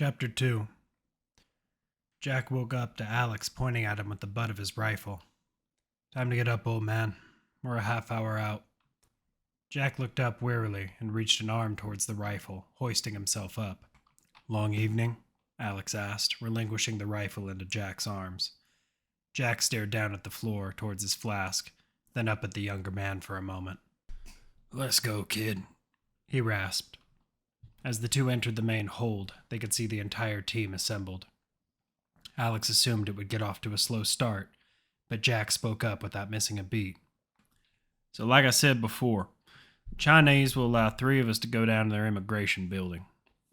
Chapter 2. Jack woke up to Alex pointing at him with the butt of his rifle. "Time to get up, old man. We're a half hour out." Jack looked up wearily and reached an arm towards the rifle, hoisting himself up. "Long evening?" Alex asked, relinquishing the rifle into Jack's arms. Jack stared down at the floor towards his flask, then up at the younger man for a moment. "Let's go, kid," he rasped. As the two entered the main hold, they could see the entire team assembled. Alex assumed it would get off to a slow start, but Jack spoke up without missing a beat. "So like I said before, the Chinese will allow 3 of us to go down to their immigration building.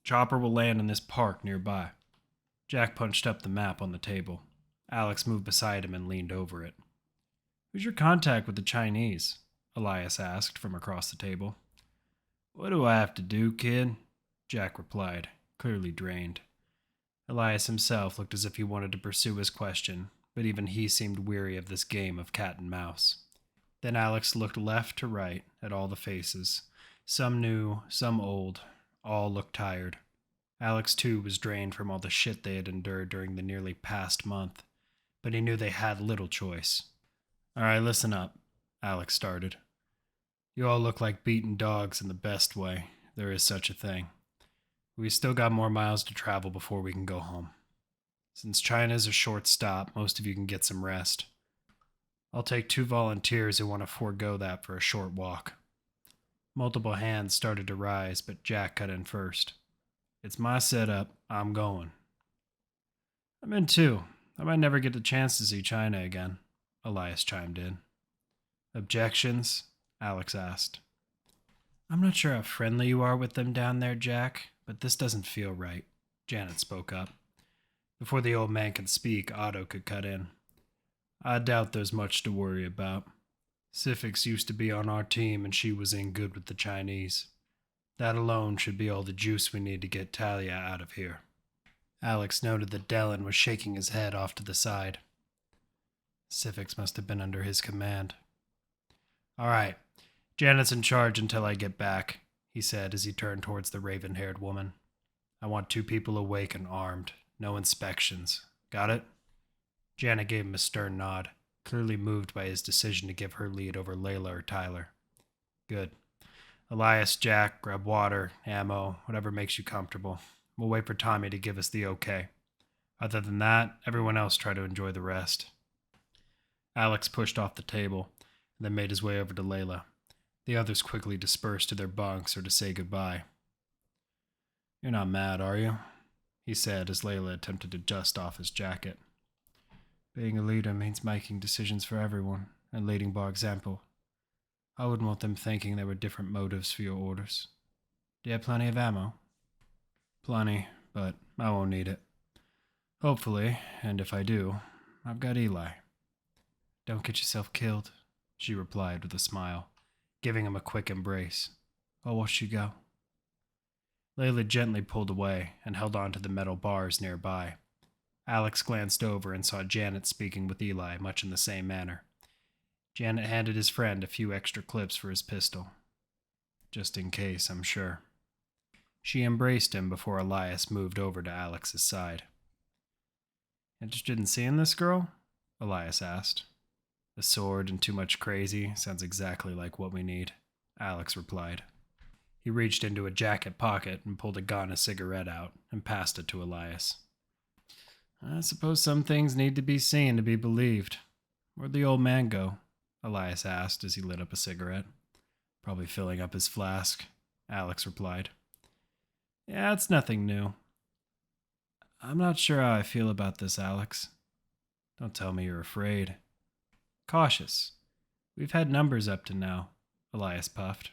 Chopper will land in this park nearby." Jack punched up the map on the table. Alex moved beside him and leaned over it. "Who's your contact with the Chinese?" Elias asked from across the table. "What do I have to do, kid?" Jack replied, clearly drained. Elias himself looked as if he wanted to pursue his question, but even he seemed weary of this game of cat and mouse. Then Alex looked left to right at all the faces. Some new, some old. All looked tired. Alex, too, was drained from all the shit they had endured during the nearly past month, but he knew they had little choice. "All right, listen up," Alex started. "You all look like beaten dogs in the best way. There is such a thing. We still got more miles to travel before we can go home. Since China's a short stop, most of you can get some rest. I'll take 2 volunteers who want to forego that for a short walk." Multiple hands started to rise, but Jack cut in first. "It's my setup. I'm going." "I'm in too. I might never get the chance to see China again," Elias chimed in. "Objections?" Alex asked. "I'm not sure how friendly you are with them down there, Jack, but this doesn't feel right," Janet spoke up. Before the old man could speak, Otto could cut in. "I doubt there's much to worry about. Sifix used to be on our team and she was in good with the Chinese. That alone should be all the juice we need to get Talia out of here." Alex noted that Dellin was shaking his head off to the side. Sifix must have been under his command. "All right, Janet's in charge until I get back," he said as he turned towards the raven-haired woman. "I want 2 people awake and armed. No inspections. Got it?" Janet gave him a stern nod, clearly moved by his decision to give her lead over Layla or Tyler. "Good. Elias, Jack, grab water, ammo, whatever makes you comfortable. We'll wait for Tommy to give us the okay. Other than that, everyone else try to enjoy the rest." Alex pushed off the table and then made his way over to Layla. The others quickly dispersed to their bunks or to say goodbye. "You're not mad, are you?" he said as Layla attempted to dust off his jacket. "Being a leader means making decisions for everyone and leading by example. I wouldn't want them thinking there were different motives for your orders. Do you have plenty of ammo?" "Plenty, but I won't need it. Hopefully, and if I do, I've got Eli." "Don't get yourself killed," she replied with a smile, giving him a quick embrace. "I'll watch you go." Layla gently pulled away and held on to the metal bars nearby. Alex glanced over and saw Janet speaking with Eli much in the same manner. Janet handed his friend a few extra clips for his pistol. "Just in case, I'm sure." She embraced him before Elias moved over to Alex's side. "Interested in seeing this girl?" Elias asked. "A sword and too much crazy sounds exactly like what we need," Alex replied. He reached into a jacket pocket and pulled a gun and cigarette out and passed it to Elias. "I suppose some things need to be seen to be believed. Where'd the old man go?" Elias asked as he lit up a cigarette. "Probably filling up his flask," Alex replied. "Yeah, it's nothing new." "I'm not sure how I feel about this, Alex." "Don't tell me you're afraid." "Cautious. We've had numbers up to now," Elias puffed.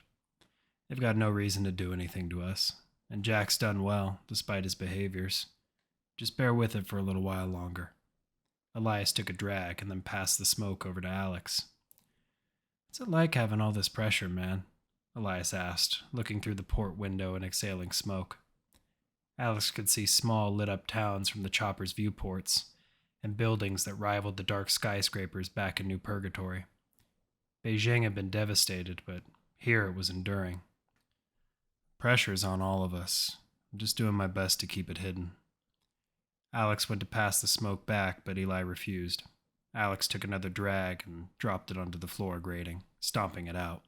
"They've got no reason to do anything to us, and Jack's done well, despite his behaviors. Just bear with it for a little while longer." Elias took a drag and then passed the smoke over to Alex. "What's it like having all this pressure, man?" Elias asked, looking through the port window and exhaling smoke. Alex could see small lit-up towns from the chopper's viewports, and buildings that rivaled the dark skyscrapers back in New Purgatory. Beijing had been devastated, but here it was enduring. "Pressure's on all of us. I'm just doing my best to keep it hidden," Alex went to pass the smoke back, but Eli refused. Alex took another drag and dropped it onto the floor grating, stomping it out.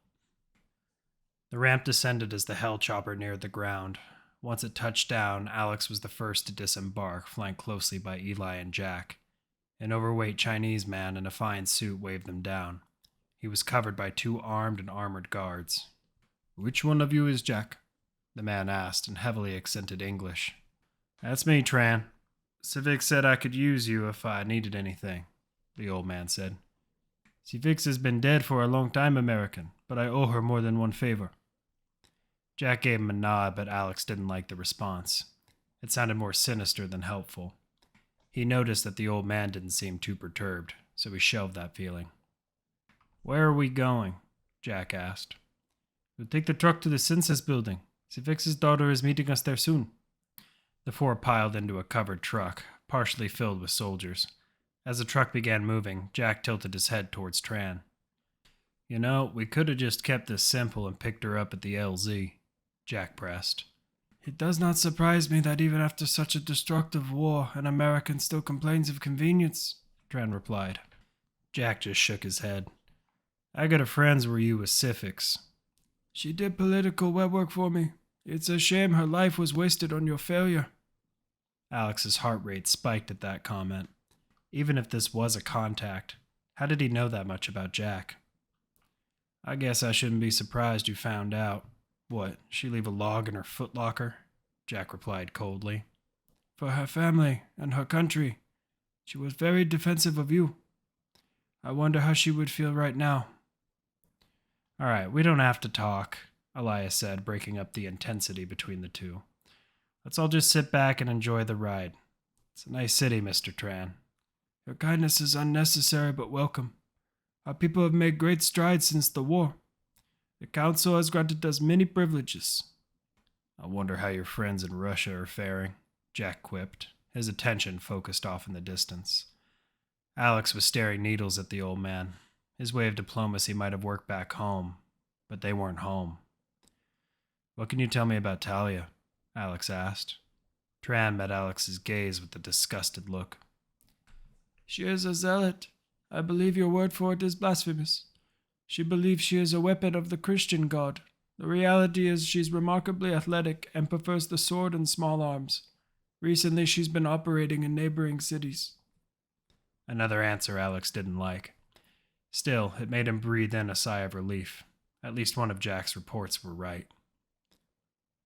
The ramp descended as the hell chopper neared the ground. Once it touched down, Alex was the first to disembark, flanked closely by Eli and Jack. An overweight Chinese man in a fine suit waved them down. He was covered by 2 armed and armored guards. "Which one of you is Jack?" the man asked in heavily accented English. "That's me, Tran. Civic said I could use you if I needed anything," the old man said. "Civic has been dead for a long time, American, but I owe her more than one favor." Jack gave him a nod, but Alex didn't like the response. It sounded more sinister than helpful. He noticed that the old man didn't seem too perturbed, so he shelved that feeling. "Where are we going?" Jack asked. "We'll take the truck to the census building. Civic's daughter is meeting us there soon." The 4 piled into a covered truck, partially filled with soldiers. As the truck began moving, Jack tilted his head towards Tran. "You know, we could have just kept this simple and picked her up at the LZ," Jack pressed. "It does not surprise me that even after such a destructive war, an American still complains of convenience," Tran replied. Jack just shook his head. "I got a friends where you was civics." "She did political web work for me. It's a shame her life was wasted on your failure." Alex's heart rate spiked at that comment. Even if this was a contact, how did he know that much about Jack? "I guess I shouldn't be surprised you found out. What, she leave a log in her footlocker?" Jack replied coldly. "For her family and her country. She was very defensive of you. I wonder how she would feel right now." "All right, we don't have to talk," Elias said, breaking up the intensity between the two. "Let's all just sit back and enjoy the ride. It's a nice city, Mr. Tran." "Your kindness is unnecessary but welcome. Our people have made great strides since the war. The council has granted us many privileges." "I wonder how your friends in Russia are faring," Jack quipped, his attention focused off in the distance. Alex was staring needles at the old man. His way of diplomacy might have worked back home, but they weren't home. "What can you tell me about Talia?" Alex asked. Tran met Alex's gaze with a disgusted look. "She is a zealot. I believe your word for it is blasphemous. She believes she is a weapon of the Christian God. The reality is she's remarkably athletic and prefers the sword and small arms. Recently she's been operating in neighboring cities." Another answer Alex didn't like. Still, it made him breathe in a sigh of relief. At least one of Jack's reports were right.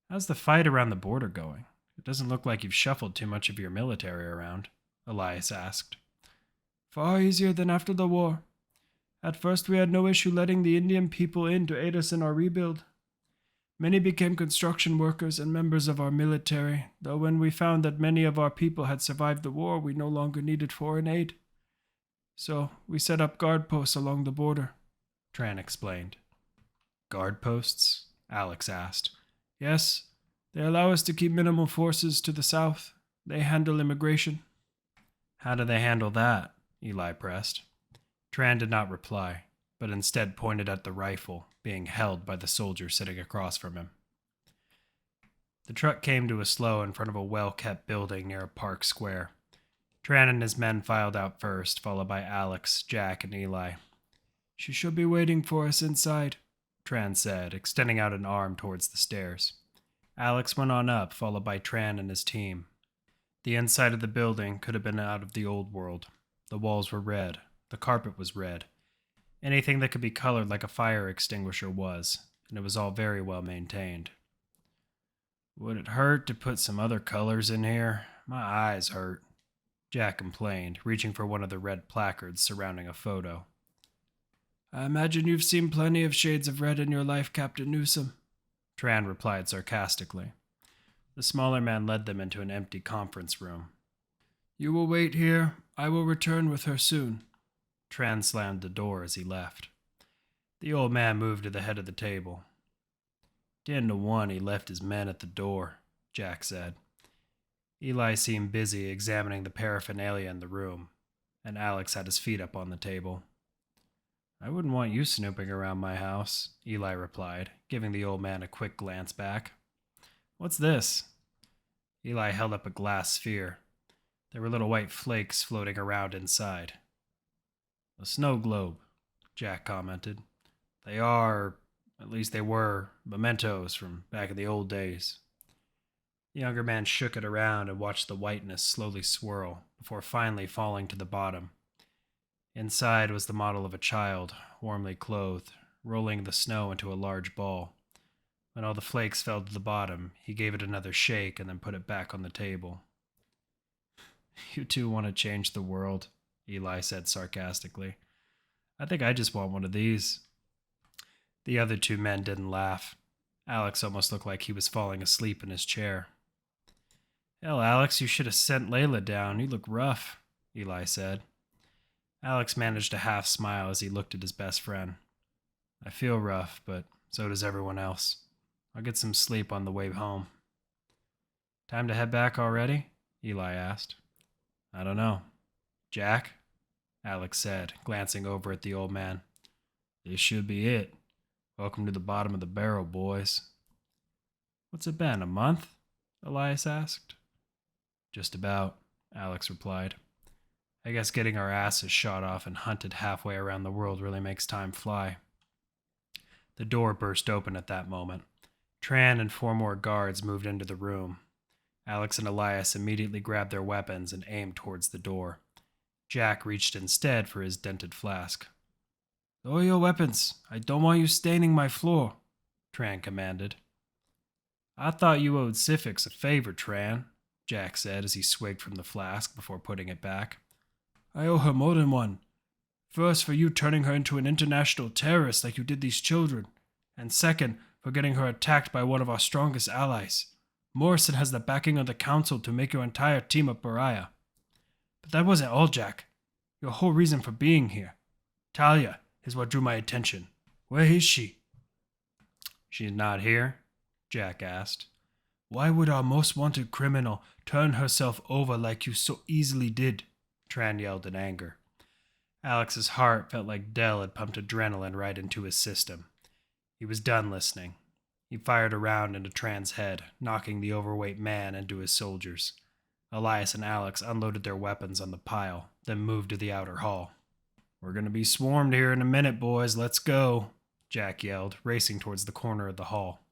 "How's the fight around the border going? It doesn't look like you've shuffled too much of your military around," Elias asked. "Far easier than after the war. At first we had no issue letting the Indian people in to aid us in our rebuild. Many became construction workers and members of our military, though when we found that many of our people had survived the war, we no longer needed foreign aid. So we set up guard posts along the border," Tran explained. "Guard posts?" Alex asked. "Yes, they allow us to keep minimal forces to the south. They handle immigration." "How do they handle that?" Eli pressed. Tran did not reply, but instead pointed at the rifle being held by the soldier sitting across from him. The truck came to a slow in front of a well-kept building near a park square. Tran and his men filed out first, followed by Alex, Jack, and Eli. "She should be waiting for us inside," Tran said, extending out an arm towards the stairs. Alex went on up, followed by Tran and his team. The inside of the building could have been out of the old world. The walls were red. The carpet was red. Anything that could be colored like a fire extinguisher was, and it was all very well maintained. "Would it hurt to put some other colors in here? My eyes hurt," Jack complained, reaching for one of the red placards surrounding a photo. "I imagine you've seen plenty of shades of red in your life, Captain Newsom," Tran replied sarcastically. The smaller man led them into an empty conference room. "You will wait here. I will return with her soon." Tran slammed the door as he left. The old man moved to the head of the table. 10 to 1 he left his men at the door, Jack said. Eli seemed busy examining the paraphernalia in the room, and Alex had his feet up on the table. "I wouldn't want you snooping around my house," Eli replied, giving the old man a quick glance back. "What's this?" Eli held up a glass sphere. There were little white flakes floating around inside. "A snow globe," Jack commented. "They are, at least they were, mementos from back in the old days." The younger man shook it around and watched the whiteness slowly swirl before finally falling to the bottom. Inside was the model of a child, warmly clothed, rolling the snow into a large ball. When all the flakes fell to the bottom, he gave it another shake and then put it back on the table. "You two want to change the world," Eli said sarcastically. "I think I just want one of these." The other two men didn't laugh. Alex almost looked like he was falling asleep in his chair. "Hell, Alex, you should have sent Layla down. You look rough," Eli said. Alex managed a half smile as he looked at his best friend. "I feel rough, but so does everyone else. I'll get some sleep on the way home." "Time to head back already?" Eli asked. "I don't know. Jack?" Alex said, glancing over at the old man. "This should be it. Welcome to the bottom of the barrel, boys." "What's it been, a month?" Elias asked. "Just about," Alex replied. "I guess getting our asses shot off and hunted halfway around the world really makes time fly." The door burst open at that moment. Tran and 4 more guards moved into the room. Alex and Elias immediately grabbed their weapons and aimed towards the door. Jack reached instead for his dented flask. "Lower your weapons. I don't want you staining my floor," Tran commanded. "I thought you owed Sifix a favor, Tran," Jack said as he swigged from the flask before putting it back. "I owe her more than one. First, for you turning her into an international terrorist like you did these children, and second, for getting her attacked by one of our strongest allies. Morrison has the backing of the council to make your entire team a pariah. But that wasn't all, Jack. Your whole reason for being here. Talia is what drew my attention. Where is she?" "She's not here?" Jack asked. "Why would our most wanted criminal turn herself over like you so easily did?" Tran yelled in anger. Alex's heart felt like Dell had pumped adrenaline right into his system. He was done listening. He fired a round into Tran's head, knocking the overweight man into his soldiers. Elias and Alex unloaded their weapons on the pile, then moved to the outer hall. "We're going to be swarmed here in a minute, boys. Let's go," Jack yelled, racing towards the corner of the hall.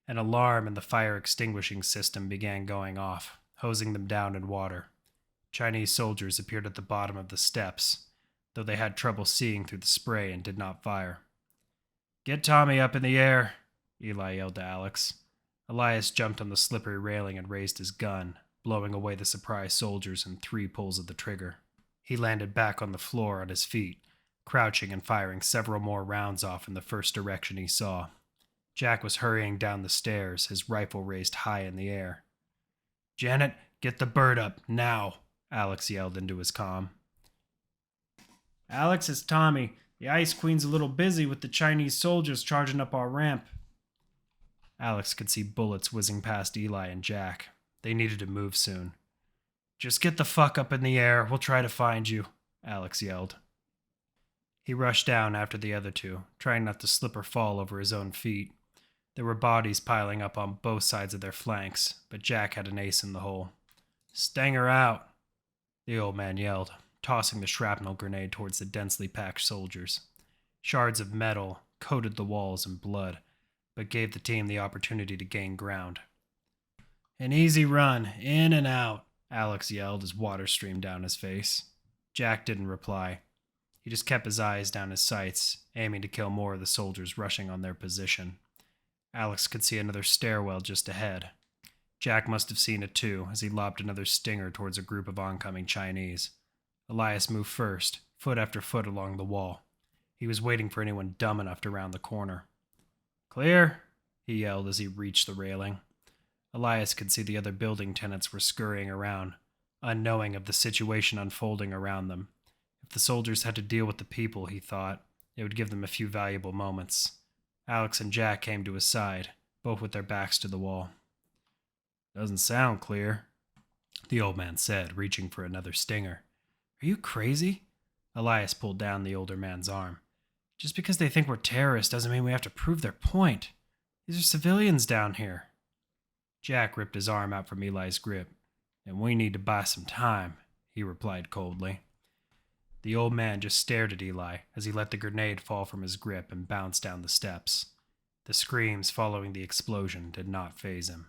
An alarm in the fire extinguishing system began going off, hosing them down in water. Chinese soldiers appeared at the bottom of the steps, though they had trouble seeing through the spray and did not fire. "Get Tommy up in the air," Eli yelled to Alex. Elias jumped on the slippery railing and raised his gun, blowing away the surprised soldiers in 3 pulls of the trigger. He landed back on the floor on his feet, crouching and firing several more rounds off in the first direction he saw. Jack was hurrying down the stairs, his rifle raised high in the air. "Janet, get the bird up, now," Alex yelled into his comm. "Alex, it's Tommy. The Ice Queen's a little busy with the Chinese soldiers charging up our ramp." Alex could see bullets whizzing past Eli and Jack. They needed to move soon. "Just get the fuck up in the air. We'll try to find you," Alex yelled. He rushed down after the other two, trying not to slip or fall over his own feet. There were bodies piling up on both sides of their flanks, but Jack had an ace in the hole. "Stanger out," the old man yelled, tossing the shrapnel grenade towards the densely packed soldiers. Shards of metal coated the walls in blood, but gave the team the opportunity to gain ground. "An easy run, in and out," Alex yelled as water streamed down his face. Jack didn't reply. He just kept his eyes down his sights, aiming to kill more of the soldiers rushing on their position. Alex could see another stairwell just ahead. Jack must have seen it too, as he lobbed another stinger towards a group of oncoming Chinese. Elias moved first, foot after foot along the wall. He was waiting for anyone dumb enough to round the corner. "Clear," he yelled as he reached the railing. Elias could see the other building tenants were scurrying around, unknowing of the situation unfolding around them. If the soldiers had to deal with the people, he thought, it would give them a few valuable moments. Alex and Jack came to his side, both with their backs to the wall. "Doesn't sound clear," the old man said, reaching for another stinger. "Are you crazy?" Elias pulled down the older man's arm. "Just because they think we're terrorists doesn't mean we have to prove their point. These are civilians down here." Jack ripped his arm out from Eli's grip. And we need to buy some time, he replied coldly. The old man just stared at Eli as he let the grenade fall from his grip and bounce down the steps. The screams following the explosion did not faze him.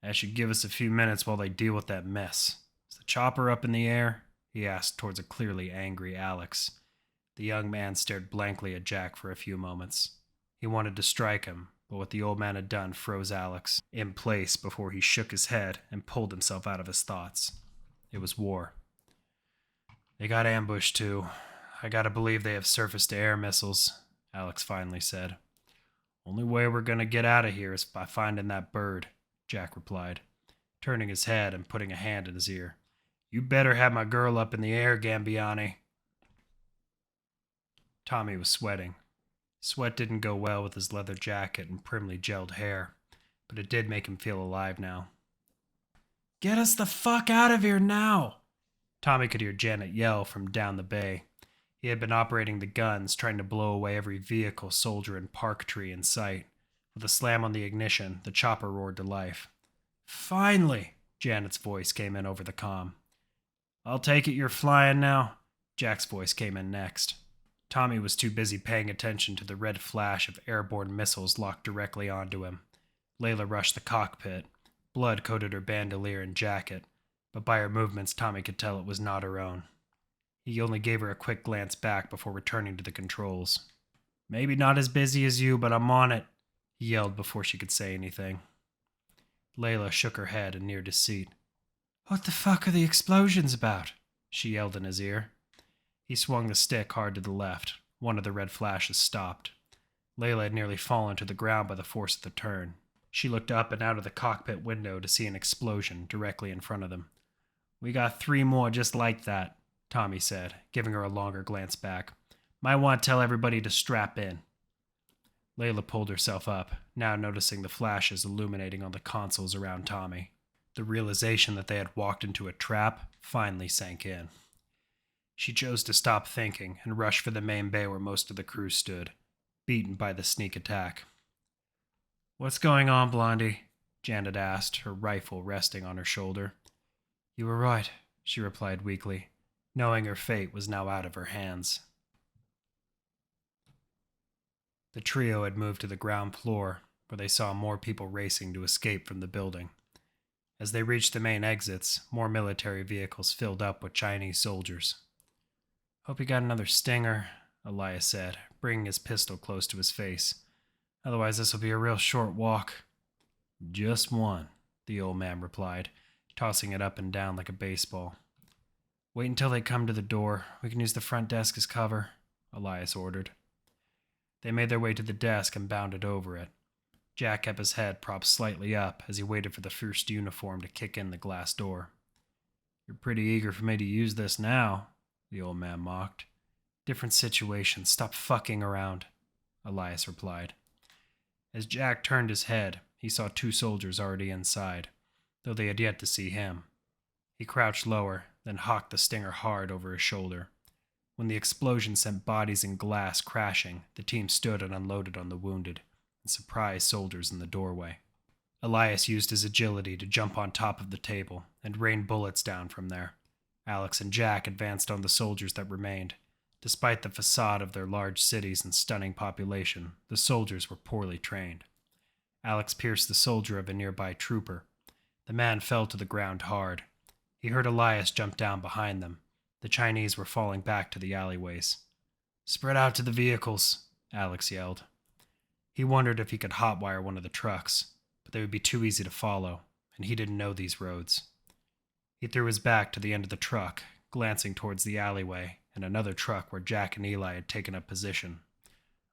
That should give us a few minutes while they deal with that mess. Is the chopper up in the air? He asked towards a clearly angry Alex. The young man stared blankly at Jack for a few moments. He wanted to strike him, but what the old man had done froze Alex in place before he shook his head and pulled himself out of his thoughts. It was war. They got ambushed too. I gotta believe they have surface-to-air missiles, Alex finally said. Only way we're gonna get out of here is by finding that bird, Jack replied, turning his head and putting a hand in his ear. You better have my girl up in the air, Gambiani. Tommy was sweating. Sweat didn't go well with his leather jacket and primly gelled hair, but it did make him feel alive now. Get us the fuck out of here now! Tommy could hear Janet yell from down the bay. He had been operating the guns, trying to blow away every vehicle, soldier, and park tree in sight. With a slam on the ignition, the chopper roared to life. Finally! Janet's voice came in over the comm. I'll take it you're flying now? Jack's voice came in next. Tommy was too busy paying attention to the red flash of airborne missiles locked directly onto him. Layla rushed the cockpit. Blood coated her bandolier and jacket, but by her movements Tommy could tell it was not her own. He only gave her a quick glance back before returning to the controls. Maybe not as busy as you, but I'm on it, he yelled before she could say anything. Layla shook her head and neared his seat. What the fuck are the explosions about? She yelled in his ear. He swung the stick hard to the left. One of the red flashes stopped. Layla had nearly fallen to the ground by the force of the turn. She looked up and out of the cockpit window to see an explosion directly in front of them. We got 3 more just like that, Tommy said, giving her a longer glance back. Might want to tell everybody to strap in. Layla pulled herself up, now noticing the flashes illuminating on the consoles around Tommy. The realization that they had walked into a trap finally sank in. She chose to stop thinking and rush for the main bay where most of the crew stood, beaten by the sneak attack. What's going on, Blondie? Janet asked, her rifle resting on her shoulder. You were right, she replied weakly, knowing her fate was now out of her hands. The trio had moved to the ground floor, where they saw more people racing to escape from the building. As they reached the main exits, more military vehicles filled up with Chinese soldiers. Hope you got another stinger, Elias said, bringing his pistol close to his face. Otherwise this will be a real short walk. Just one, the old man replied, tossing it up and down like a baseball. Wait until they come to the door. We can use the front desk as cover, Elias ordered. They made their way to the desk and bounded over it. Jack kept his head propped slightly up as he waited for the first uniform to kick in the glass door. You're pretty eager for me to use this now, the old man mocked. Different situation. Stop fucking around, Elias replied. As Jack turned his head, he saw 2 soldiers already inside, though they had yet to see him. He crouched lower, then hawked the stinger hard over his shoulder. When the explosion sent bodies and glass crashing, the team stood and unloaded on the wounded, and surprised soldiers in the doorway. Elias used his agility to jump on top of the table and rain bullets down from there. Alex and Jack advanced on the soldiers that remained. Despite the facade of their large cities and stunning population, the soldiers were poorly trained. Alex pierced the shoulder of a nearby trooper. The man fell to the ground hard. He heard Elias jump down behind them. The Chinese were falling back to the alleyways. Spread out to the vehicles, Alex yelled. He wondered if he could hotwire one of the trucks, but they would be too easy to follow, and he didn't know these roads. He threw his back to the end of the truck, glancing towards the alleyway and another truck where Jack and Eli had taken up position.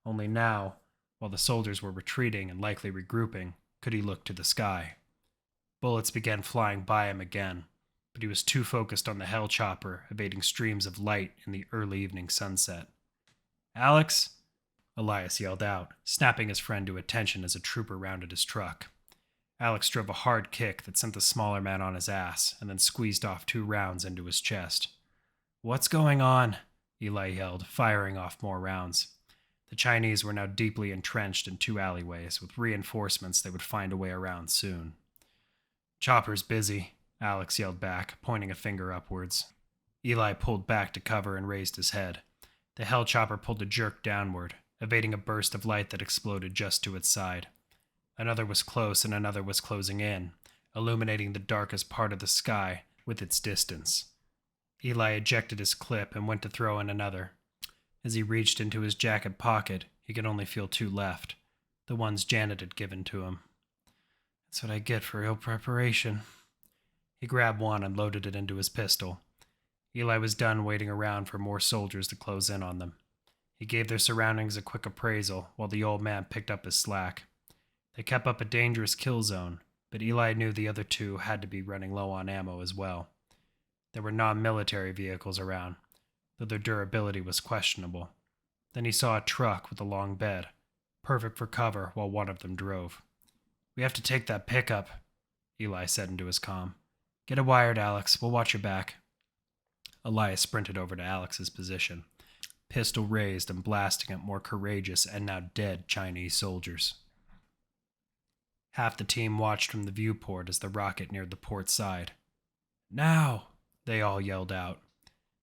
Only now, while the soldiers were retreating and likely regrouping, could he look to the sky. Bullets began flying by him again, but he was too focused on the hell chopper evading streams of light in the early evening sunset. Alex? Elias yelled out, snapping his friend to attention as a trooper rounded his truck. Alex drove a hard kick that sent the smaller man on his ass and then squeezed off 2 rounds into his chest. What's going on? Eli yelled, firing off more rounds. The Chinese were now deeply entrenched in 2 alleyways with reinforcements they would find a way around soon. Chopper's busy, Alex yelled back, pointing a finger upwards. Eli pulled back to cover and raised his head. The hell chopper pulled a jerk downward, evading a burst of light that exploded just to its side. Another was close and another was closing in, illuminating the darkest part of the sky with its distance. Eli ejected his clip and went to throw in another. As he reached into his jacket pocket, he could only feel two left, the ones Janet had given to him. That's what I get for ill preparation. He grabbed one and loaded it into his pistol. Eli was done waiting around for more soldiers to close in on them. He gave their surroundings a quick appraisal while the old man picked up his slack. They kept up a dangerous kill zone, but Eli knew the other two had to be running low on ammo as well. There were non-military vehicles around, though their durability was questionable. Then he saw a truck with a long bed, perfect for cover while one of them drove. "We have to take that pickup," Eli said into his comm. "Get it wired, Alex. We'll watch your back." Elias sprinted over to Alex's position, pistol raised and blasting at more courageous and now dead Chinese soldiers. Half the team watched from the viewport as the rocket neared the port side. "Now!" they all yelled out.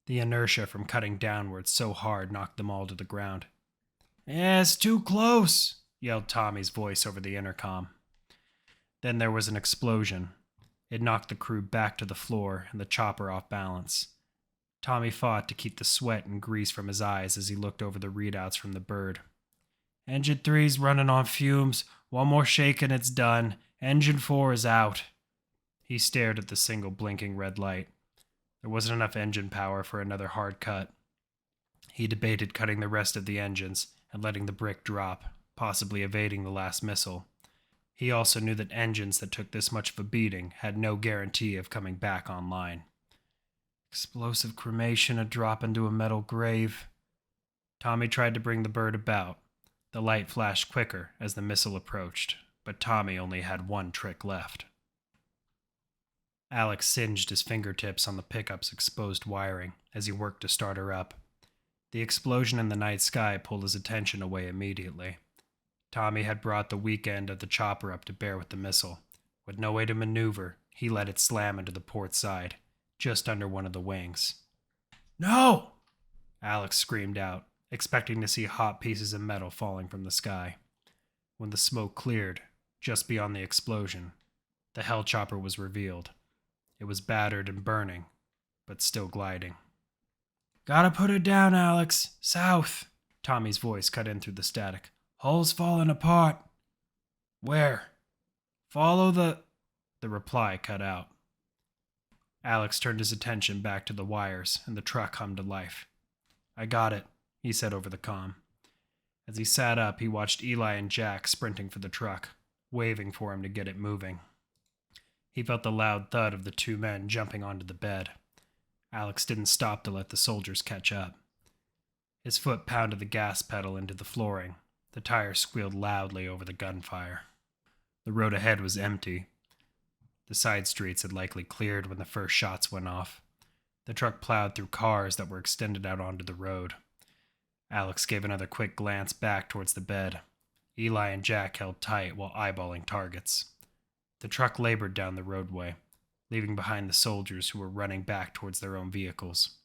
The inertia from cutting downwards so hard knocked them all to the ground. "It's too close!" yelled Tommy's voice over the intercom. Then there was an explosion. It knocked the crew back to the floor and the chopper off balance. Tommy fought to keep the sweat and grease from his eyes as he looked over the readouts from the bird. "Engine 3's running on fumes. One more shake and it's done. Engine 4 is out." He stared at the single blinking red light. There wasn't enough engine power for another hard cut. He debated cutting the rest of the engines and letting the brick drop, possibly evading the last missile. He also knew that engines that took this much of a beating had no guarantee of coming back online. Explosive cremation, a drop into a metal grave. Tommy tried to bring the bird about. The light flashed quicker as the missile approached, but Tommy only had one trick left. Alex singed his fingertips on the pickup's exposed wiring as he worked to start her up. The explosion in the night sky pulled his attention away immediately. Tommy had brought the weak end of the chopper up to bear with the missile. With no way to maneuver, he let it slam into the port side, just under one of the wings. "No!" Alex screamed out, expecting to see hot pieces of metal falling from the sky. When the smoke cleared, just beyond the explosion, the hell chopper was revealed. It was battered and burning, but still gliding. "Gotta put it down, Alex. South!" Tommy's voice cut in through the static. "Hull's falling apart." "Where?" "Follow the reply cut out. Alex turned his attention back to the wires, and the truck hummed to life. "I got it," he said over the comm. As he sat up, he watched Eli and Jack sprinting for the truck, waving for him to get it moving. He felt the loud thud of the two men jumping onto the bed. Alex didn't stop to let the soldiers catch up. His foot pounded the gas pedal into the flooring. The tires squealed loudly over the gunfire. The road ahead was empty. The side streets had likely cleared when the first shots went off. The truck plowed through cars that were extended out onto the road. Alex gave another quick glance back towards the bed. Eli and Jack held tight while eyeballing targets. The truck labored down the roadway, leaving behind the soldiers who were running back towards their own vehicles.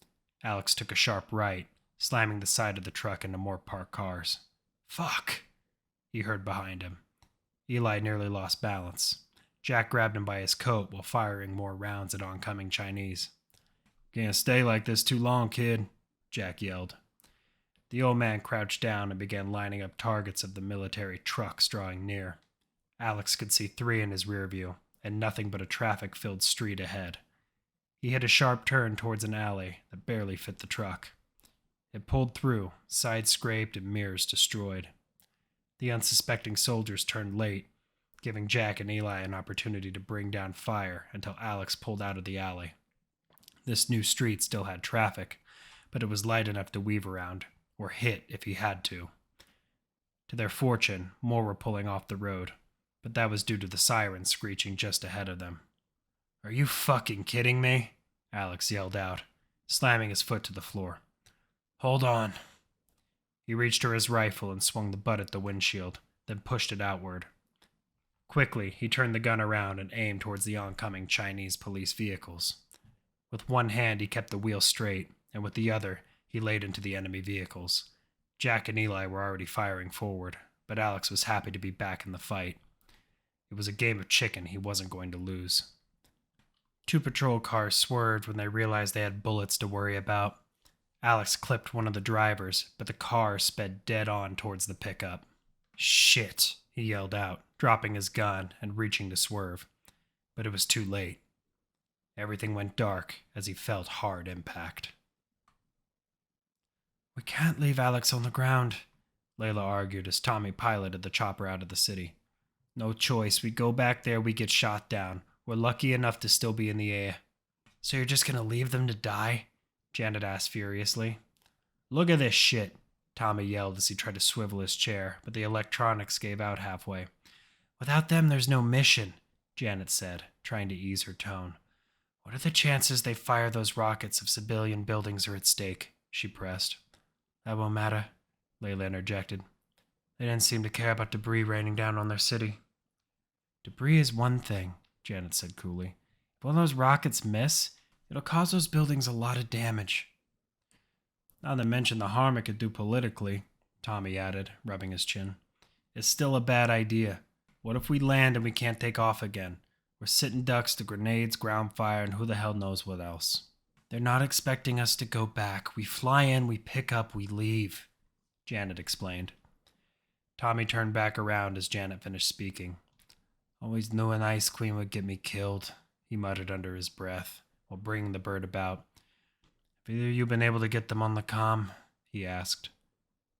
Alex took a sharp right, slamming the side of the truck into more parked cars. "Fuck!" he heard behind him. Eli nearly lost balance. Jack grabbed him by his coat while firing more rounds at oncoming Chinese. "Can't stay like this too long, kid," Jack yelled. The old man crouched down and began lining up targets of the military trucks drawing near. Alex could see 3 in his rear view, and nothing but a traffic-filled street ahead. He hit a sharp turn towards an alley that barely fit the truck. It pulled through, sides scraped and mirrors destroyed. The unsuspecting soldiers turned late, giving Jack and Eli an opportunity to bring down fire until Alex pulled out of the alley. This new street still had traffic, but it was light enough to weave around, or hit if he had to. To their fortune, more were pulling off the road, but that was due to the sirens screeching just ahead of them. "Are you fucking kidding me?" Alex yelled out, slamming his foot to the floor. "Hold on." He reached for his rifle and swung the butt at the windshield, then pushed it outward. Quickly, he turned the gun around and aimed towards the oncoming Chinese police vehicles. With one hand, he kept the wheel straight, and with the other, he laid into the enemy vehicles. Jack and Eli were already firing forward, but Alex was happy to be back in the fight. It was a game of chicken he wasn't going to lose. 2 patrol cars swerved when they realized they had bullets to worry about. Alex clipped one of the drivers, but the car sped dead on towards the pickup. "Shit," he yelled out, dropping his gun and reaching to swerve. But it was too late. Everything went dark as he felt hard impact. "We can't leave Alex on the ground," Layla argued as Tommy piloted the chopper out of the city. "No choice. We go back there, we get shot down. We're lucky enough to still be in the air." "So you're just gonna leave them to die?" Janet asked furiously. "Look at this shit," Tommy yelled as he tried to swivel his chair, but the electronics gave out halfway. "Without them, there's no mission," Janet said, trying to ease her tone. "What are the chances they fire those rockets if civilian buildings are at stake?" she pressed. "That won't matter," Layla interjected. "They didn't seem to care about debris raining down on their city." "Debris is one thing," Janet said coolly. "If one of those rockets miss, it'll cause those buildings a lot of damage." "Not to mention the harm it could do politically," Tommy added, rubbing his chin. "It's still a bad idea. What if we land and we can't take off again? We're sitting ducks to grenades, ground fire, and who the hell knows what else." "They're not expecting us to go back. We fly in, we pick up, we leave," Janet explained. Tommy turned back around as Janet finished speaking. "Always knew an ice queen would get me killed," he muttered under his breath, while bringing the bird about. "Have either of you been able to get them on the comm?" he asked.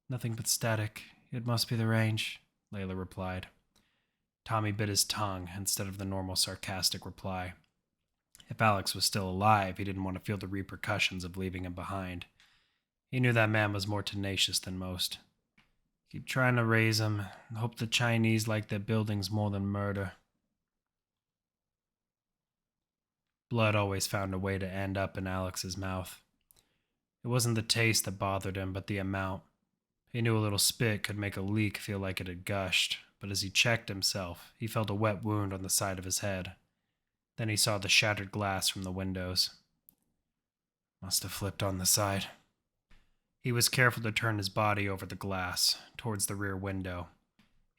"Nothing but static. It must be the range," Layla replied. Tommy bit his tongue instead of the normal sarcastic reply. If Alex was still alive, he didn't want to feel the repercussions of leaving him behind. He knew that man was more tenacious than most. "Keep trying to raise him and hope the Chinese like their buildings more than murder." Blood always found a way to end up in Alex's mouth. It wasn't the taste that bothered him, but the amount. He knew a little spit could make a leak feel like it had gushed, but as he checked himself, he felt a wet wound on the side of his head. Then he saw the shattered glass from the windows. Must have flipped on the side. He was careful to turn his body over the glass, towards the rear window.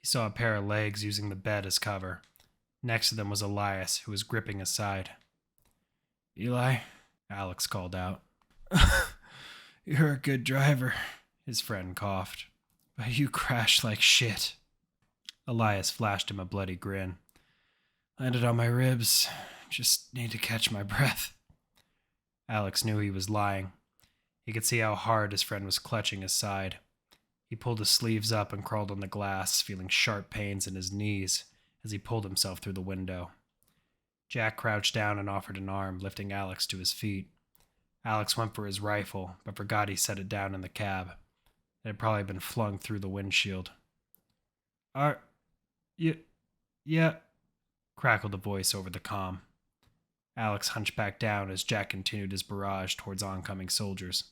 He saw a pair of legs using the bed as cover. Next to them was Elias, who was gripping his side. "Eli," Alex called out. "You're a good driver," his friend coughed. "But you crashed like shit." Elias flashed him a bloody grin. "Landed on my ribs. Just need to catch my breath." Alex knew he was lying. He could see how hard his friend was clutching his side. He pulled his sleeves up and crawled on the glass, feeling sharp pains in his knees as he pulled himself through the window. Jack crouched down and offered an arm, lifting Alex to his feet. Alex went for his rifle, but forgot he set it down in the cab. It had probably been flung through the windshield. Yeah," crackled a voice over the comm. Alex hunched back down as Jack continued his barrage towards oncoming soldiers.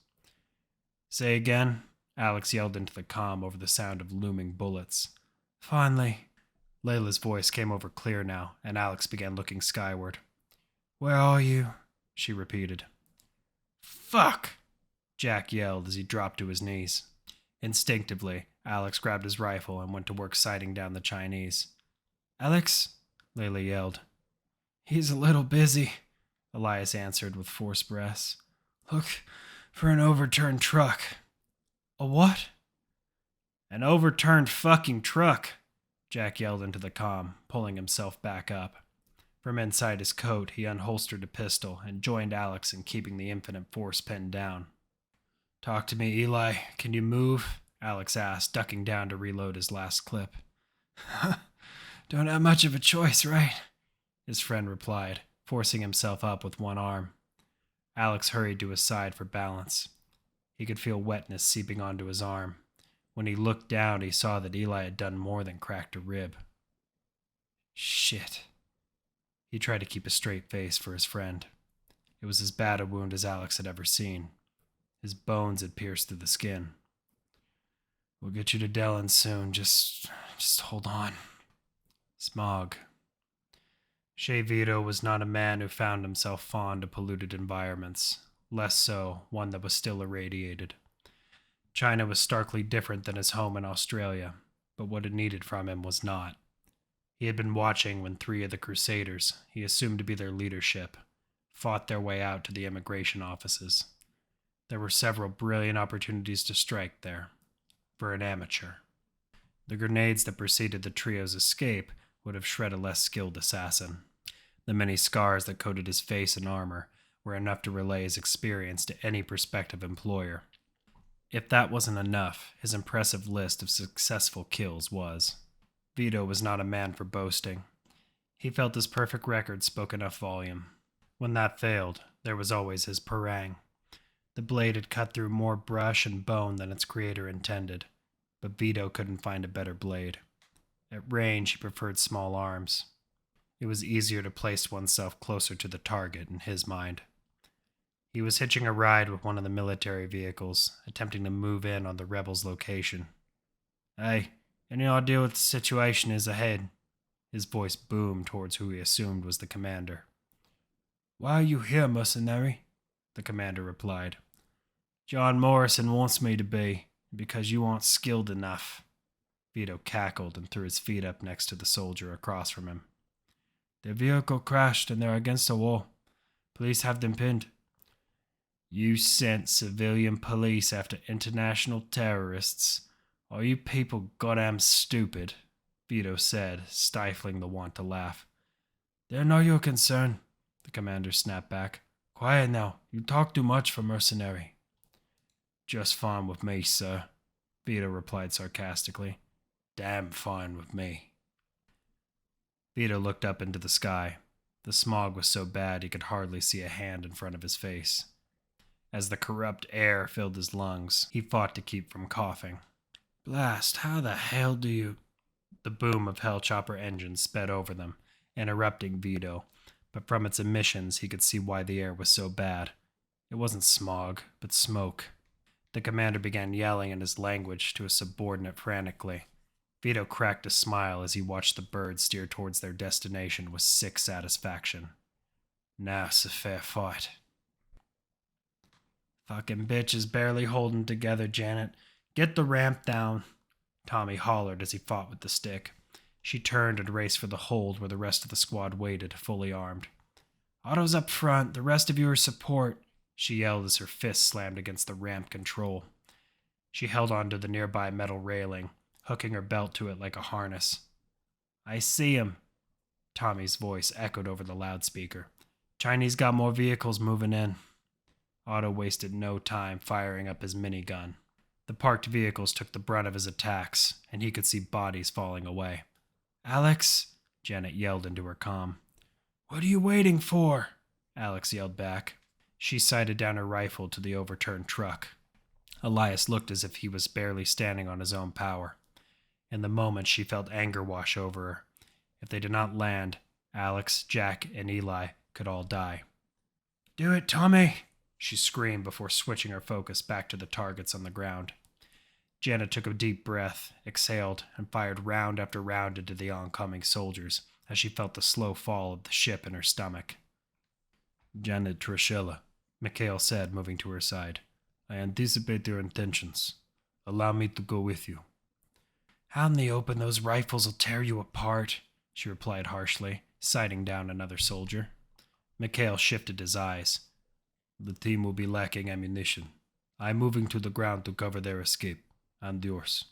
"Say again," Alex yelled into the comm over the sound of looming bullets. "Finally." Layla's voice came over clear now, and Alex began looking skyward. "Where are you?" she repeated. "Fuck!" Jack yelled as he dropped to his knees. Instinctively, Alex grabbed his rifle and went to work sighting down the Chinese. "Alex?" Layla yelled. "He's a little busy," Elias answered with forced breaths. "Look for an overturned truck." "A what?" "An overturned fucking truck," Jack yelled into the comm, pulling himself back up. From inside his coat, he unholstered a pistol and joined Alex in keeping the Infinite Force pinned down. "Talk to me, Eli. Can you move?" Alex asked, ducking down to reload his last clip. "Don't have much of a choice, right?" his friend replied, forcing himself up with one arm. Alex hurried to his side for balance. He could feel wetness seeping onto his arm. When he looked down, he saw that Eli had done more than cracked a rib. Shit. He tried to keep a straight face for his friend. It was as bad a wound as Alex had ever seen. His bones had pierced through the skin. "We'll get you to Dellin soon. Just hold on." Smog. Shea Vito was not a man who found himself fond of polluted environments, less so one that was still irradiated. China was starkly different than his home in Australia, but what it needed from him was not. He had been watching when 3 of the Crusaders, he assumed to be their leadership, fought their way out to the immigration offices. There were several brilliant opportunities to strike there, for an amateur. The grenades that preceded the trio's escape would have shred a less skilled assassin. The many scars that coated his face and armor were enough to relay his experience to any prospective employer. If that wasn't enough, his impressive list of successful kills was. Vito was not a man for boasting. He felt his perfect record spoke enough volume. When that failed, there was always his parang. The blade had cut through more brush and bone than its creator intended, but Vito couldn't find a better blade. At range, he preferred small arms. It was easier to place oneself closer to the target in his mind. He was hitching a ride with one of the military vehicles, attempting to move in on the rebels' location. "Hey, any idea what the situation is ahead?" His voice boomed towards who he assumed was the commander. "Why are you here, mercenary?" the commander replied. "John Morrison wants me to be, because you aren't skilled enough." Vito cackled and threw his feet up next to the soldier across from him. "Their vehicle crashed and they're against a wall. Police have them pinned." "You sent civilian police after international terrorists. Are you people goddamn stupid?" Vito said, stifling the want to laugh. "They're not your concern," the commander snapped back. "Quiet now. You talk too much for mercenary." "Just fine with me, sir," Vito replied sarcastically. "Damn fine with me." Vito looked up into the sky. The smog was so bad he could hardly see a hand in front of his face. As the corrupt air filled his lungs, he fought to keep from coughing. "Blast, how the hell do you—" The boom of Hellchopper engines sped over them, interrupting Vito, but from its emissions he could see why the air was so bad. It wasn't smog, but smoke. The commander began yelling in his language to a subordinate frantically. Vito cracked a smile as he watched the birds steer towards their destination with sick satisfaction. Now it's a fair fight. "Fucking bitch is barely holding together, Janet. Get the ramp down," Tommy hollered as he fought with the stick. She turned and raced for the hold where the rest of the squad waited, fully armed. "Otto's up front, the rest of you are support," she yelled as her fist slammed against the ramp control. She held onto the nearby metal railing, hooking her belt to it like a harness. "I see him," Tommy's voice echoed over the loudspeaker. "Chinese got more vehicles moving in." Otto wasted no time firing up his minigun. The parked vehicles took the brunt of his attacks, and he could see bodies falling away. "Alex," Janet yelled into her comm. "What are you waiting for?" Alex yelled back. She sighted down her rifle to the overturned truck. Elias looked as if he was barely standing on his own power. In the moment, she felt anger wash over her. If they did not land, Alex, Jack, and Eli could all die. "Do it, Tommy!" she screamed before switching her focus back to the targets on the ground. Janet took a deep breath, exhaled, and fired round after round into the oncoming soldiers as she felt the slow fall of the ship in her stomach. "Janet Trishella," Mikhail said, moving to her side. "I anticipate your intentions. Allow me to go with you." "Out in the open, those rifles will tear you apart," she replied harshly, sighting down another soldier. Mikhail shifted his eyes. "The team will be lacking ammunition. I am moving to the ground to cover their escape, and yours."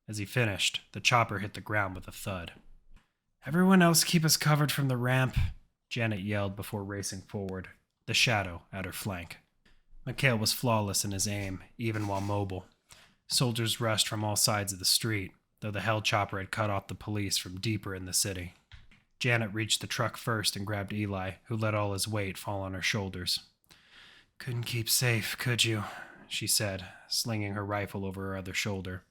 As he finished, the chopper hit the ground with a thud. "Everyone else keep us covered from the ramp," Janet yelled before racing forward, the shadow at her flank. Mikhail was flawless in his aim, even while mobile. Soldiers rushed from all sides of the street, though the Hellchopper had cut off the police from deeper in the city. Janet reached the truck first and grabbed Eli, who let all his weight fall on her shoulders. "Couldn't keep safe, could you?" she said, slinging her rifle over her other shoulder.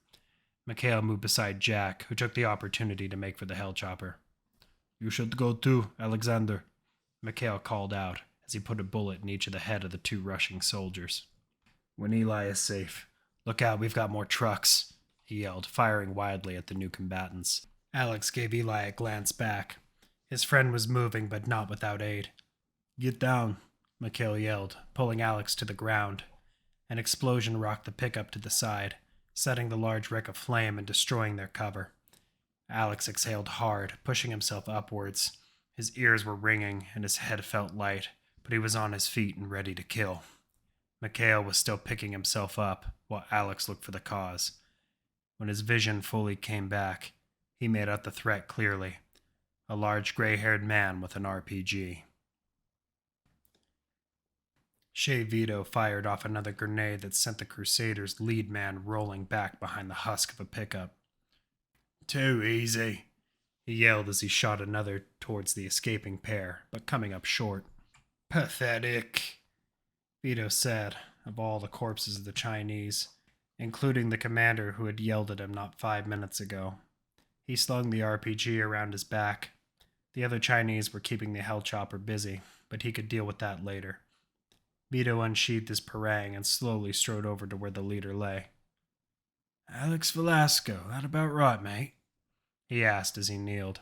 Mikhail moved beside Jack, who took the opportunity to make for the Hellchopper. "You should go too, Alexander," Mikhail called out as he put a bullet in each of the head of the 2 rushing soldiers. "When Eli is safe. Look out, we've got more trucks," he yelled, firing wildly at the new combatants. Alex gave Eli a glance back. His friend was moving, but not without aid. Get down, Mikhail yelled, pulling Alex to the ground. An explosion rocked the pickup to the side, setting the large wreck aflame and destroying their cover. Alex exhaled hard, pushing himself upwards. His ears were ringing, and his head felt light, but he was on his feet and ready to kill. Mikhail was still picking himself up, while Alex looked for the cause. When his vision fully came back, he made out the threat clearly. A large gray-haired man with an RPG. Shea Vito fired off another grenade that sent the Crusaders' lead man rolling back behind the husk of a pickup. Too easy, he yelled as he shot another towards the escaping pair, but coming up short. Pathetic, Vito said, of all the corpses of the Chinese, including the commander who had yelled at him not 5 minutes ago. He slung the RPG around his back. The other Chinese were keeping the hellchopper busy, but he could deal with that later. Vito unsheathed his parang and slowly strode over to where the leader lay. Alex Velasco, that about right, mate? He asked as he kneeled.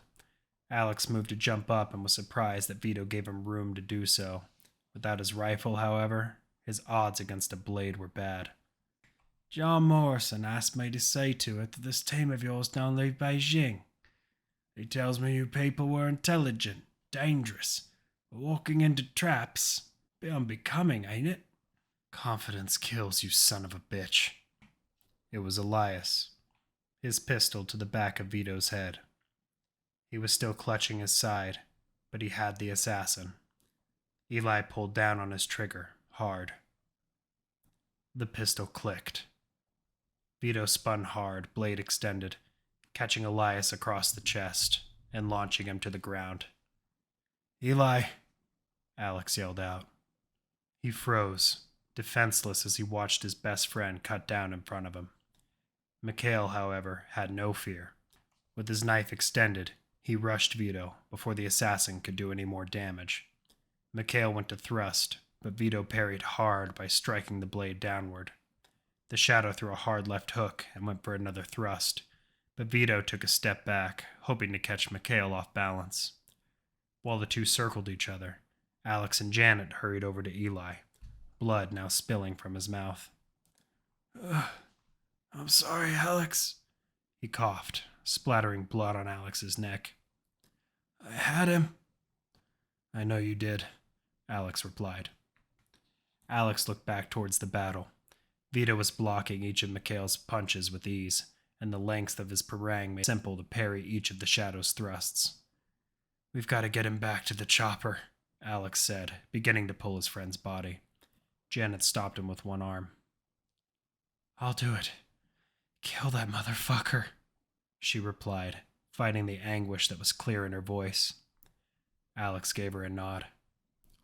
Alex moved to jump up and was surprised that Vito gave him room to do so. Without his rifle, however, his odds against a blade were bad. John Morrison asked me to say to it that this team of yours don't leave Beijing. He tells me you people were intelligent, dangerous, but walking into traps. Be unbecoming, ain't it? Confidence kills, you son of a bitch. It was Elias, his pistol to the back of Vito's head. He was still clutching his side, but he had the assassin. Eli pulled down on his trigger, hard. The pistol clicked. Vito spun hard, blade extended, catching Elias across the chest and launching him to the ground. Eli, Alex yelled out. He froze, defenseless as he watched his best friend cut down in front of him. Mikhail, however, had no fear. With his knife extended, he rushed Vito before the assassin could do any more damage. Mikhail went to thrust, but Vito parried hard by striking the blade downward. The shadow threw a hard left hook and went for another thrust, but Vito took a step back, hoping to catch Mikhail off balance. While the two circled each other, Alex and Janet hurried over to Eli, blood now spilling from his mouth. I'm sorry, Alex, he coughed, splattering blood on Alex's neck. I had him. I know you did, Alex replied. Alex looked back towards the battle. Vito was blocking each of Mikhail's punches with ease, and the length of his parang made it simple to parry each of the shadow's thrusts. We've got to get him back to the chopper, Alex said, beginning to pull his friend's body. Janet stopped him with one arm. I'll do it. Kill that motherfucker, she replied, fighting the anguish that was clear in her voice. Alex gave her a nod.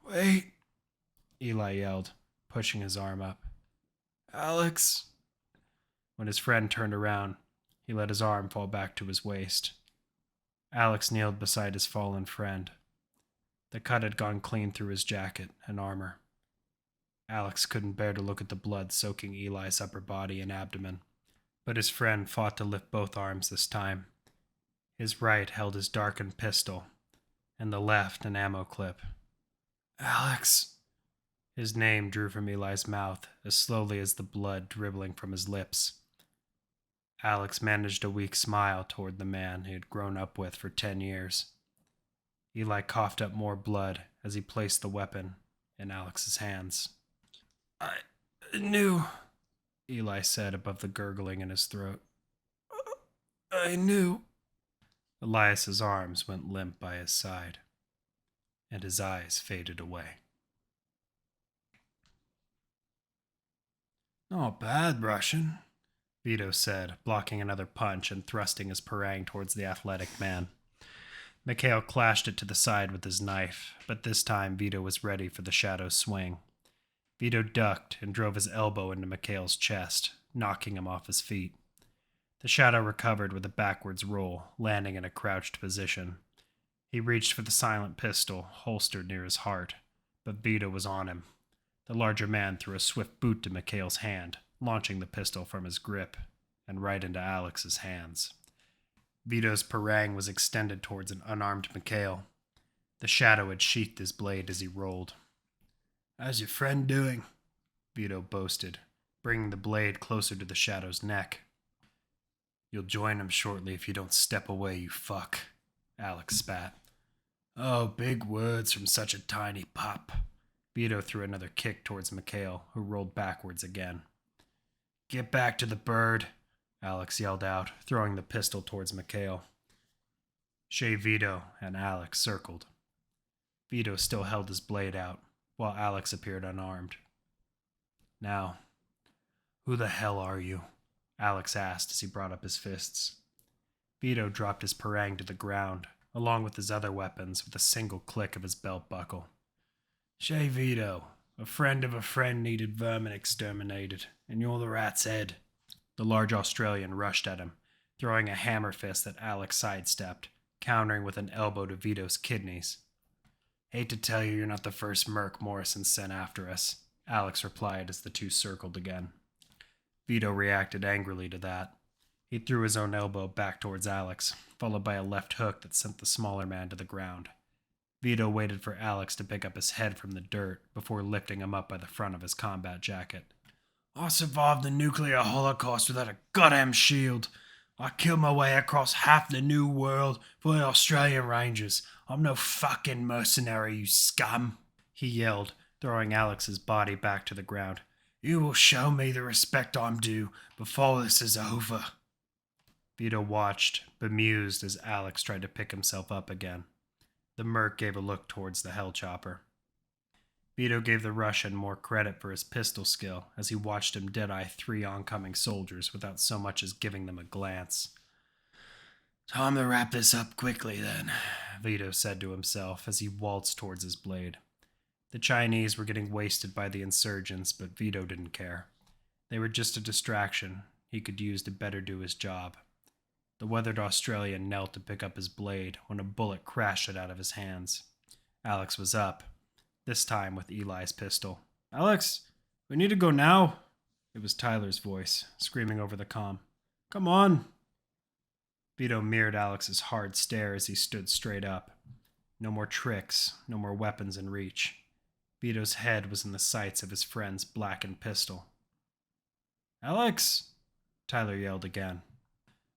Wait, Eli yelled, pushing his arm up. Alex. When his friend turned around, he let his arm fall back to his waist. Alex kneeled beside his fallen friend. The cut had gone clean through his jacket and armor. Alex couldn't bear to look at the blood soaking Eli's upper body and abdomen, but his friend fought to lift both arms this time. His right held his darkened pistol, and the left an ammo clip. Alex. His name drew from Eli's mouth as slowly as the blood dribbling from his lips. Alex managed a weak smile toward the man he had grown up with for 10 years. Eli coughed up more blood as he placed the weapon in Alex's hands. I knew, Eli said above the gurgling in his throat. I knew. Elias's arms went limp by his side, and his eyes faded away. Not bad, Russian, Vito said, blocking another punch and thrusting his parang towards the athletic man. Mikhail clashed it to the side with his knife, but this time Vito was ready for the shadow's swing. Vito ducked and drove his elbow into Mikhail's chest, knocking him off his feet. The shadow recovered with a backwards roll, landing in a crouched position. He reached for the silent pistol, holstered near his heart, but Vito was on him. The larger man threw a swift boot to Mikhail's hand, launching the pistol from his grip and right into Alex's hands. Vito's parang was extended towards an unarmed Mikhail. The shadow had sheathed his blade as he rolled. "How's your friend doing?" Vito boasted, bringing the blade closer to the shadow's neck. "You'll join him shortly if you don't step away, you fuck," Alex spat. "Oh, big words from such a tiny pup." Vito threw another kick towards Mikhail, who rolled backwards again. "Get back to the bird," Alex yelled out, throwing the pistol towards Mikhail. Shay, Vito, and Alex circled. Vito still held his blade out, while Alex appeared unarmed. "Now, who the hell are you?" Alex asked as he brought up his fists. Vito dropped his parang to the ground, along with his other weapons, with a single click of his belt buckle. "Shay Vito, a friend of a friend needed vermin exterminated, and you're the rat's head." The large Australian rushed at him, throwing a hammer fist that Alex sidestepped, countering with an elbow to Vito's kidneys. "Hate to tell you're not the first merc Morrison sent after us," Alex replied as the two circled again. Vito reacted angrily to that. He threw his own elbow back towards Alex, followed by a left hook that sent the smaller man to the ground. Vito waited for Alex to pick up his head from the dirt before lifting him up by the front of his combat jacket. "I survived the nuclear holocaust without a goddamn shield. I killed my way across half the new world for the Australian Rangers. I'm no fucking mercenary, you scum," he yelled, throwing Alex's body back to the ground. "You will show me the respect I'm due before this is over." Vito watched, bemused, as Alex tried to pick himself up again. The merc gave a look towards the hell chopper. Vito gave the Russian more credit for his pistol skill as he watched him dead-eye 3 oncoming soldiers without so much as giving them a glance. "Time to wrap this up quickly, then," Vito said to himself as he waltzed towards his blade. The Chinese were getting wasted by the insurgents, but Vito didn't care. They were just a distraction he could use to better do his job. The weathered Australian knelt to pick up his blade when a bullet crashed it out of his hands. Alex was up, this time with Eli's pistol. "Alex, we need to go now." It was Tyler's voice, screaming over the comm. "Come on." Vito mirrored Alex's hard stare as he stood straight up. No more tricks, no more weapons in reach. Vito's head was in the sights of his friend's blackened pistol. "Alex!" Tyler yelled again.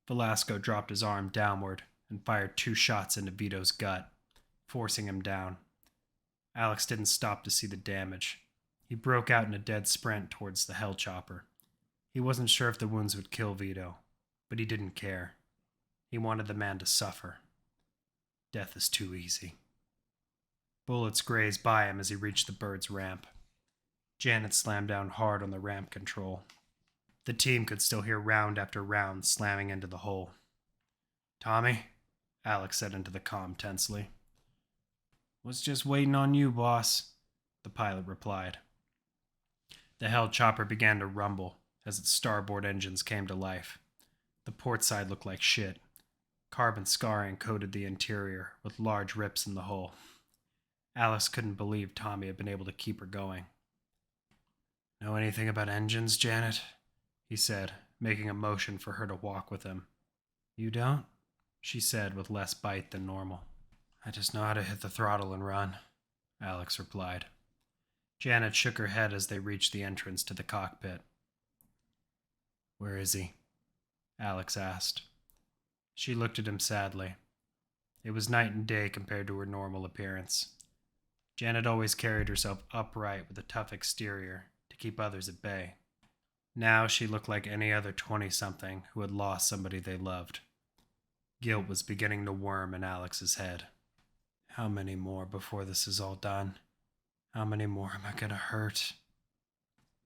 Velasco dropped his arm downward and fired 2 shots into Vito's gut, forcing him down. Alex didn't stop to see the damage. He broke out in a dead sprint towards the hell chopper. He wasn't sure if the wounds would kill Vito, but he didn't care. He wanted the man to suffer. Death is too easy. Bullets grazed by him as he reached the bird's ramp. Janet slammed down hard on the ramp control. The team could still hear round after round slamming into the hole. "Tommy," Alex said into the comm tensely. "Was just waiting on you, boss," the pilot replied. The hell chopper began to rumble as its starboard engines came to life. The port side looked like shit. Carbon scarring coated the interior, with large rips in the hull. Alex couldn't believe Tommy had been able to keep her going. "Know anything about engines, Janet?" he said, making a motion for her to walk with him. "You don't?" she said with less bite than normal. "I just know how to hit the throttle and run," Alex replied. Janet shook her head as they reached the entrance to the cockpit. "Where is he?" Alex asked. She looked at him sadly. It was night and day compared to her normal appearance. Janet always carried herself upright with a tough exterior to keep others at bay. Now she looked like any other 20-something who had lost somebody they loved. Guilt was beginning to worm in Alex's head. How many more before this is all done? How many more am I going to hurt?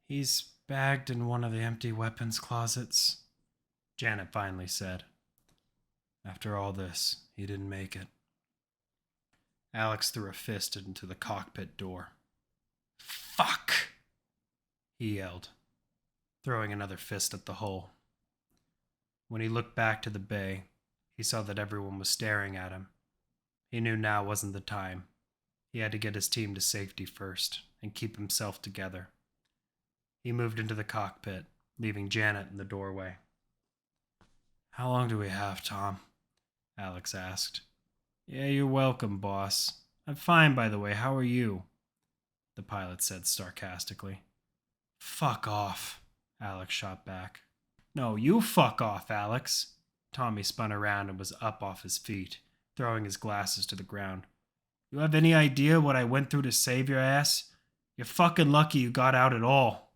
"He's bagged in one of the empty weapons closets," Janet finally said. After all this, he didn't make it. Alex threw a fist into the cockpit door. "Fuck!" he yelled, throwing another fist at the hull. When he looked back to the bay, he saw that everyone was staring at him. He knew now wasn't the time. He had to get his team to safety first and keep himself together. He moved into the cockpit, leaving Janet in the doorway. "How long do we have, Tom?" Alex asked. Yeah, you're welcome, boss. I'm fine, by the way. How are you? The pilot said sarcastically. Fuck off, Alex shot back. No, you fuck off, Alex. Tommy spun around and was up off his feet, throwing his glasses to the ground. You have any idea what I went through to save your ass? You're fucking lucky you got out at all.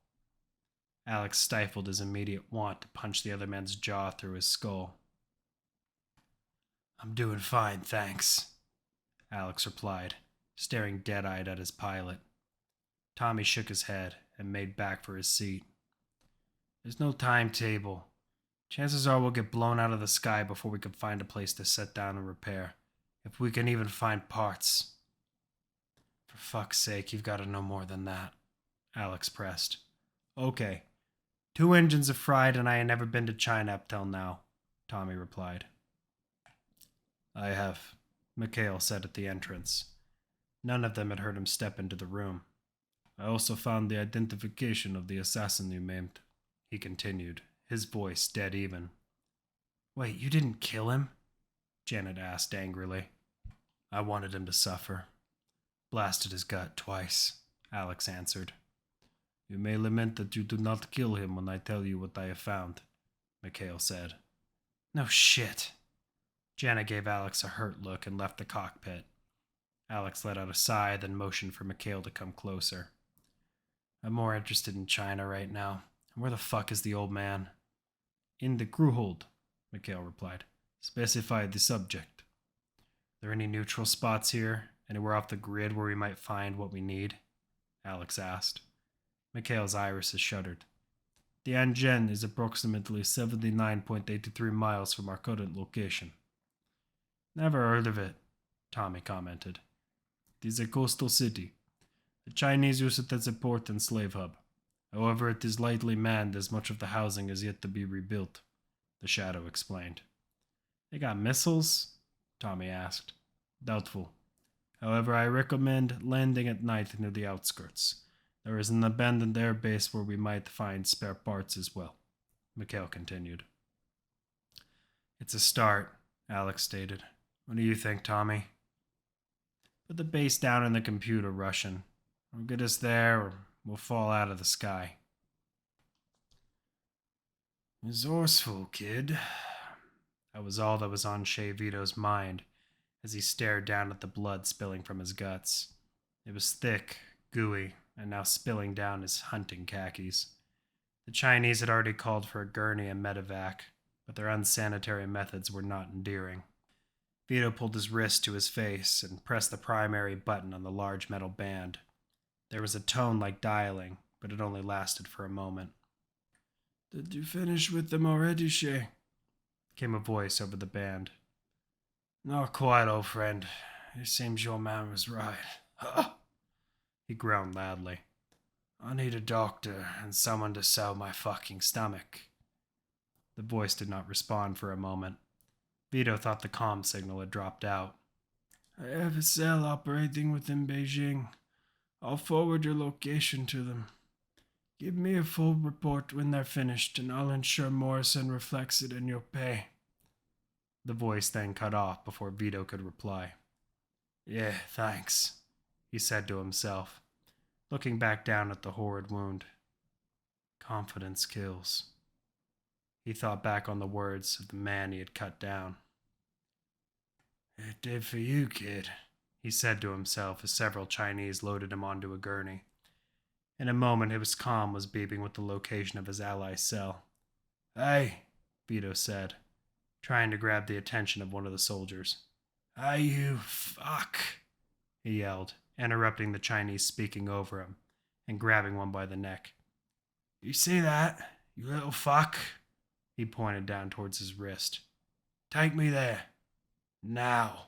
Alex stifled his immediate want to punch the other man's jaw through his skull. I'm doing fine, thanks, Alex replied, staring dead-eyed at his pilot. Tommy shook his head and made back for his seat. There's no timetable. Chances are we'll get blown out of the sky before we can find a place to set down and repair, if we can even find parts. For fuck's sake, you've got to know more than that, Alex pressed. Okay. 2 engines are fried and I ain't never been to China up till now, Tommy replied. I have, Mikhail said at the entrance. None of them had heard him step into the room. I also found the identification of the assassin you maimed, he continued, his voice dead even. Wait, you didn't kill him? Janet asked angrily. I wanted him to suffer. Blasted his gut twice, Alex answered. You may lament that you do not kill him when I tell you what I have found, Mikhail said. No shit. Janet gave Alex a hurt look and left the cockpit. Alex let out a sigh, then motioned for Mikhail to come closer. I'm more interested in China right now. And where the fuck is the old man? In the crew hold, Mikhail replied. Specify the subject. Are there any neutral spots here? Anywhere off the grid where we might find what we need? Alex asked. Mikhail's irises shuddered. Tianjin is approximately 79.83 miles from our current location. Never heard of it, Tommy commented. It is a coastal city. The Chinese use it as a port and slave hub. However, it is lightly manned as much of the housing is yet to be rebuilt, the Shadow explained. They got missiles? Tommy asked. Doubtful. However, I recommend landing at night near the outskirts. There is an abandoned air base where we might find spare parts as well, Mikhail continued. It's a start, Alex stated. What do you think, Tommy? Put the base down in the computer, Russian. Or get us there, or we'll fall out of the sky. Resourceful, kid. That was all that was on Shea Vito's mind as he stared down at the blood spilling from his guts. It was thick, gooey, and now spilling down his hunting khakis. The Chinese had already called for a gurney and medevac, but their unsanitary methods were not endearing. Vito pulled his wrist to his face and pressed the primary button on the large metal band. There was a tone like dialing, but it only lasted for a moment. Did you finish with them already, Shea? Came a voice over the band. Not quite, old friend. It seems your man was right. He groaned loudly. I need a doctor and someone to sew my fucking stomach. The voice did not respond for a moment. Vito thought the comm signal had dropped out. I have a cell operating within Beijing. I'll forward your location to them. Give me a full report when they're finished, and I'll ensure Morrison reflects it in your pay. The voice then cut off before Vito could reply. Yeah, thanks, he said to himself, looking back down at the horrid wound. Confidence kills. He thought back on the words of the man he had cut down. It did for you, kid, he said to himself as several Chinese loaded him onto a gurney. In a moment, his comm was beeping with the location of his ally's cell. Hey, Vito said, trying to grab the attention of one of the soldiers. Hey, you fuck, he yelled, interrupting the Chinese speaking over him and grabbing one by the neck. You see that, you little fuck? He pointed down towards his wrist. Take me there. Now.